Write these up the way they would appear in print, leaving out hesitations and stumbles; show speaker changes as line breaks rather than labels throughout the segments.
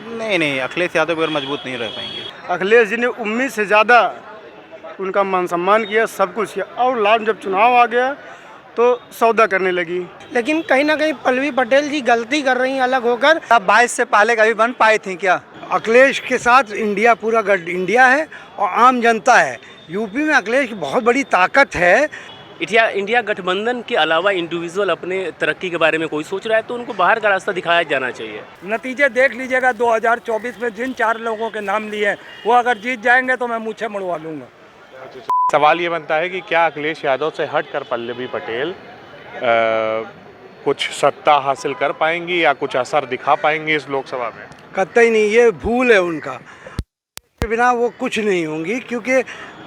नहीं नहीं, अखिलेश यादव बगैर मजबूत नहीं रह पाएंगे।
अखिलेश जी ने उम्मीद से ज़्यादा उनका मान सम्मान किया, सब कुछ किया, और लास्ट जब चुनाव आ गया तो सौदा करने लगी।
लेकिन कहीं ना कहीं पल्लवी पटेल जी गलती कर रही हैं अलग होकर।
अब 22 से पहले कभी बन पाई थी क्या?
अखिलेश के साथ इंडिया पूरा इंडिया है और आम जनता है। यूपी में अखिलेश की बहुत बड़ी ताकत है।
इंडिया गठबंधन के अलावा इंडिविजुअल अपने तरक्की के बारे में कोई सोच रहा है तो उनको बाहर का रास्ता दिखाया जाना चाहिए।
नतीजे देख लीजिएगा 2024 में जिन 4 लोगों के नाम लिए हैं वो अगर जीत जाएंगे तो मैं मुँह मुड़वा लूँगा।
सवाल ये बनता है कि क्या अखिलेश यादव से हटकर पल्लवी पटेल कुछ सत्ता हासिल कर पाएंगी या कुछ असर दिखा पाएंगी इस लोकसभा में?
कतई नहीं, ये भूल है उनका। के बिना वो कुछ नहीं होंगी, क्योंकि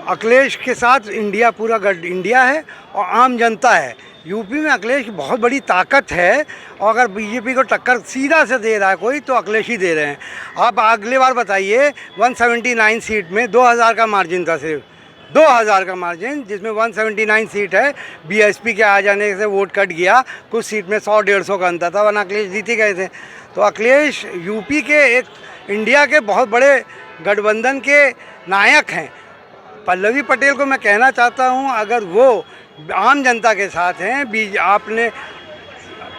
अखिलेश के साथ इंडिया पूरा इंडिया है और आम जनता है। यूपी में अखिलेश की बहुत बड़ी ताकत है और अगर बीजेपी को टक्कर सीधा से दे रहा है कोई तो अखिलेश ही दे रहे हैं। आप अगले बार बताइए, 179 सीट में 2000 का मार्जिन था, सिर्फ 2000 का मार्जिन, जिसमें 179 सीट है। बीएसपी के आ जाने से वोट कट गया, कुछ सीट में 100-150 का अंतर था, वरना अखिलेश जीत ही गए थे। तो अखिलेश यूपी के एक इंडिया के बहुत बड़े गठबंधन के नायक हैं। पल्लवी पटेल को मैं कहना चाहता हूं, अगर वो आम जनता के साथ हैं,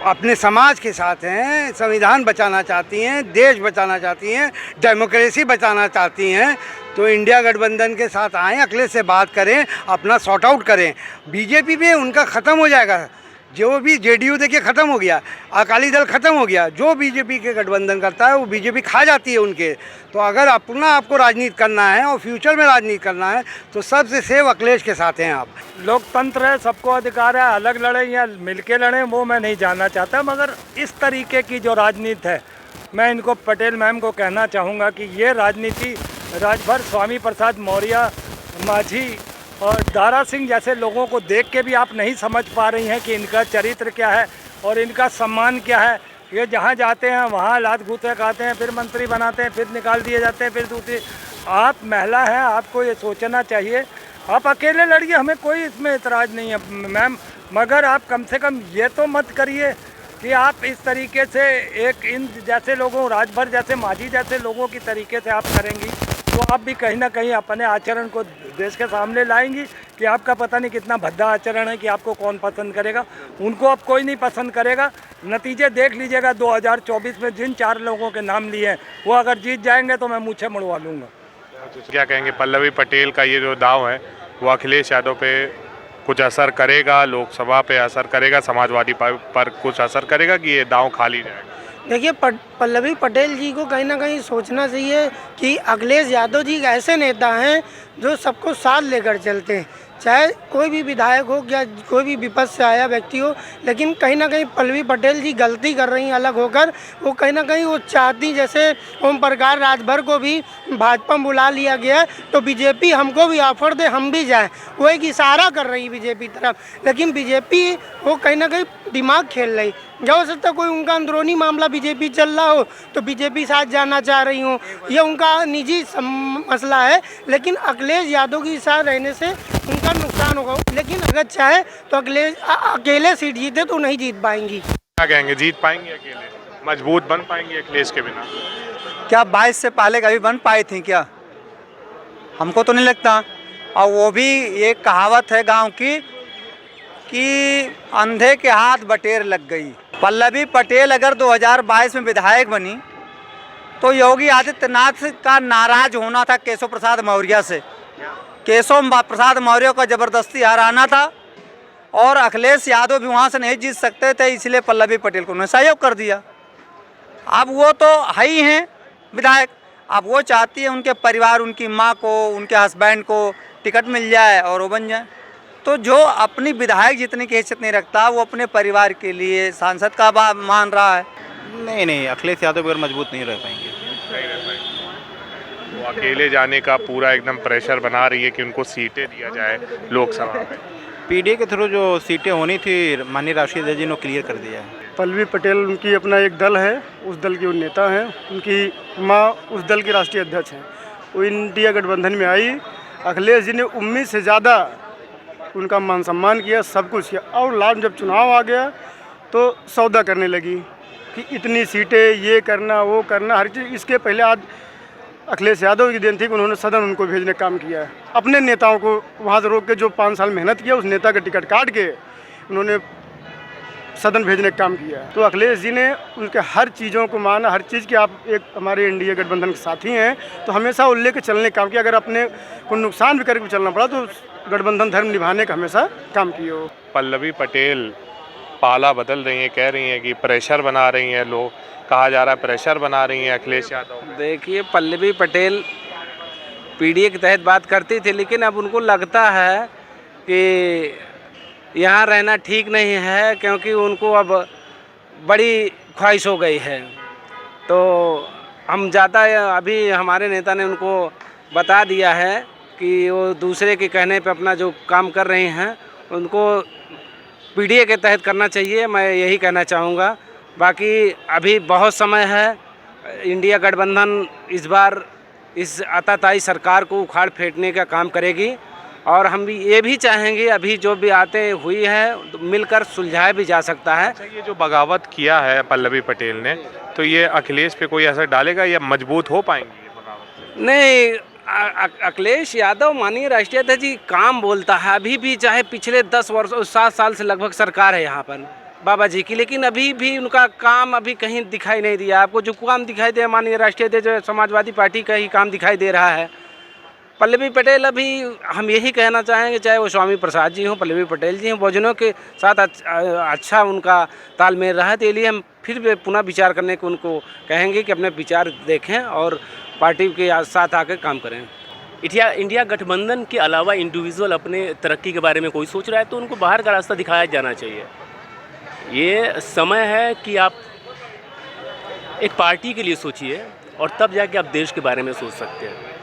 अपने समाज के साथ हैं, संविधान बचाना चाहती हैं, देश बचाना चाहती हैं, डेमोक्रेसी बचाना चाहती हैं, तो इंडिया गठबंधन के साथ आएँ, अखिलेश से बात करें, अपना सॉर्ट आउट करें। बीजेपी भी उनका ख़त्म हो जाएगा। जो भी जेडीयू देखिए ख़त्म हो गया, अकाली दल ख़त्म हो गया, जो बीजेपी के गठबंधन करता है वो बीजेपी खा जाती है उनके। तो अगर अपना आपको राजनीति करना है और फ्यूचर में राजनीति करना है तो सबसे सेव अखिलेश के साथ हैं आप।
लोकतंत्र है, सबको अधिकार है, अलग लड़ें या मिलके लड़ें वो मैं नहीं जानना चाहता, मगर इस तरीके की जो राजनीति है, मैं इनको पटेल मैम को कहना चाहूँगा कि ये राजनीति राजभर स्वामी प्रसाद मौर्य, माझी और दारा सिंह जैसे लोगों को देख के भी आप नहीं समझ पा रही हैं कि इनका चरित्र क्या है और इनका सम्मान क्या है। ये जहाँ जाते हैं वहाँ लात घूंसे खाते हैं, फिर मंत्री बनाते हैं, फिर निकाल दिए जाते हैं, फिर दूसरी। आप महिला हैं, आपको ये सोचना चाहिए। आप अकेले लड़िए, हमें कोई इसमें एतराज़ नहीं है मैम, मगर आप कम से कम ये तो मत करिए कि आप इस तरीके से एक इन जैसे लोगों, राजभर जैसे, माझी जैसे लोगों की तरीके से आप करेंगी तो आप भी कहीं ना कहीं अपने आचरण को देश के सामने लाएंगी कि आपका पता नहीं कितना भद्दा आचरण है कि आपको कौन पसंद करेगा। उनको अब कोई नहीं पसंद करेगा। नतीजे देख लीजिएगा 2024 में जिन 4 लोगों के नाम लिए हैं वो अगर जीत जाएंगे तो मैं मुँह मुड़वा लूँगा।
क्या कहेंगे, पल्लवी पटेल का ये जो दाव है वो अखिलेश यादव पे कुछ असर करेगा, लोकसभा पे असर करेगा, समाजवादी पर कुछ असर करेगा कि ये दाव खाली जाएगा?
देखिए, पल्लवी पटेल जी को कहीं ना कहीं सोचना चाहिए कि अखिलेश यादव जी ऐसे नेता हैं जो सबको साथ लेकर चलते हैं, चाहे कोई भी विधायक हो या कोई भी विपक्ष से आया व्यक्ति हो। लेकिन कहीं ना कहीं पल्लवी पटेल जी गलती कर रही हैं अलग होकर। वो कहीं ना कहीं वो चाहती, जैसे ओम प्रकाश राजभर को भी भाजपा में बुला लिया गया तो बीजेपी हमको भी ऑफर दे, हम भी जाएं, वो एक इशारा कर रही है बीजेपी तरफ। लेकिन बीजेपी वो कहीं ना कहीं दिमाग खेल रही। क्या हो सकता है कोई उनका अंदरूनी मामला बीजेपी चल रहा हो तो बीजेपी साथ जाना चाह रही हो, ये उनका निजी मसला है। लेकिन अखिलेश यादव के साथ रहने से उनका नुकसान होगा। लेकिन अगर चाहे तो अखिलेश अकेले सीट जीते तो नहीं जीत पाएंगी।
क्या कहेंगे, जीत पाएंगे अकेले? मजबूत बन पाएंगे अखिलेश के बिना?
क्या 22 से पहले कभी बन पाई थी क्या? हमको तो नहीं लगता। और वो भी एक कहावत है गांव की कि अंधे के हाथ बटेर लग गई। पल्लवी पटेल अगर 2022 में विधायक बनी तो योगी आदित्यनाथ का नाराज होना था केशव प्रसाद मौर्य से। केशव प्रसाद मौर्य को ज़बरदस्ती हराना था और अखिलेश यादव भी वहाँ से नहीं जीत सकते थे, इसलिए पल्लवी पटेल को उन्होंने सहयोग कर दिया। अब वो तो है ही हैं विधायक, अब वो चाहती है उनके परिवार, उनकी माँ को, उनके हस्बैंड को टिकट मिल जाए और वो बन जाए। तो जो अपनी विधायक जितनी की हैसियत नहीं रखता वो अपने परिवार के लिए सांसद का मान रहा है।
नहीं नहीं, अखिलेश यादव बगैर मजबूत नहीं रह पाएंगे।
वो अकेले जाने का पूरा एकदम प्रेशर बना रही है कि उनको सीटें दिया जाए लोकसभा में।
पीडीए के थ्रू जो सीटें होनी थी माननीय राष्ट्रीय अध्यक्ष जी ने क्लियर कर दिया है।
पल्लवी पटेल उनकी अपना एक दल है, उस दल की वो नेता हैं, उनकी माँ उस दल की राष्ट्रीय अध्यक्ष हैं। वो इंडिया गठबंधन में आई। अखिलेश जी ने उम्मीद से ज़्यादा उनका मान सम्मान किया, सब कुछ किया, और लास्ट जब चुनाव आ गया तो सौदा करने लगी।
कि इतनी सीटें, ये करना वो करना, हर चीज़। इसके पहले आज अखिलेश यादव की देन थी कि उन्होंने सदन उनको भेजने का काम किया है। अपने नेताओं को वहाँ से रोक के जो 5 साल मेहनत किया, उस नेता का टिकट काट के उन्होंने सदन भेजने का काम किया है। तो अखिलेश जी ने उनके हर चीज़ों को माना, हर चीज़ के आप एक हमारे इंडिया गठबंधन के साथी हैं, तो हमेशा वो लेके चलने का काम किया। अगर अपने को नुकसान भी करके चलना पड़ा तो गठबंधन धर्म निभाने का हमेशा काम किया हो।
पल्लवी पटेल पाला बदल रही हैं, कह रही हैं कि प्रेशर बना रही हैं, लोग कहा जा रहा है प्रेशर बना रही हैं अखिलेश यादव।
देखिए, पल्लवी पटेल पीडीए के तहत बात करती थी, लेकिन अब उनको लगता है कि यहाँ रहना ठीक नहीं है, क्योंकि उनको अब बड़ी ख्वाहिश हो गई है। तो हम ज़्यादा, अभी हमारे नेता ने उनको बता दिया है कि वो दूसरे के कहने पे अपना जो काम कर रही हैं उनको पीडीए के तहत करना चाहिए, मैं यही कहना चाहूँगा। बाकी अभी बहुत समय है, इंडिया गठबंधन इस बार इस आताताई सरकार को उखाड़ फेंकने का काम करेगी, और हम भी ये भी चाहेंगे अभी जो भी आते हुई है तो मिलकर सुलझाया भी जा सकता है।
अच्छा, ये जो बगावत किया है पल्लवी पटेल ने, तो ये अखिलेश पे कोई असर डालेगा या मजबूत हो पाएंगी ये बगावत?
नहीं, अखिलेश यादव माननीय राष्ट्रीय अध्यक्ष जी काम बोलता है, अभी भी चाहे पिछले 10 वर्ष 7 साल से लगभग सरकार है यहाँ पर बाबा जी की, लेकिन अभी भी उनका काम अभी कहीं दिखाई नहीं दिया। आपको जो काम दिखाई दे माननीय राष्ट्रीय अध्यक्ष समाजवादी पार्टी का ही काम दिखाई दे रहा है। पल्लवी पटेल, अभी हम यही कहना चाहेंगे, चाहे वो स्वामी प्रसाद जी हों, पल्लवी पटेल जी हों, बहुजनों के साथ अच्छा उनका तालमेल रहा है, तो लिए हम फिर पुनः विचार करने को उनको कहेंगे कि अपने विचार देखें और पार्टी के साथ आकर काम करें।
इंडिया गठबंधन के अलावा इंडिविजुअल अपने तरक्की के बारे में कोई सोच रहा है तो उनको बाहर का रास्ता दिखाया जाना चाहिए। ये समय है कि आप एक पार्टी के लिए सोचिए और तब जाके आप देश के बारे में सोच सकते हैं।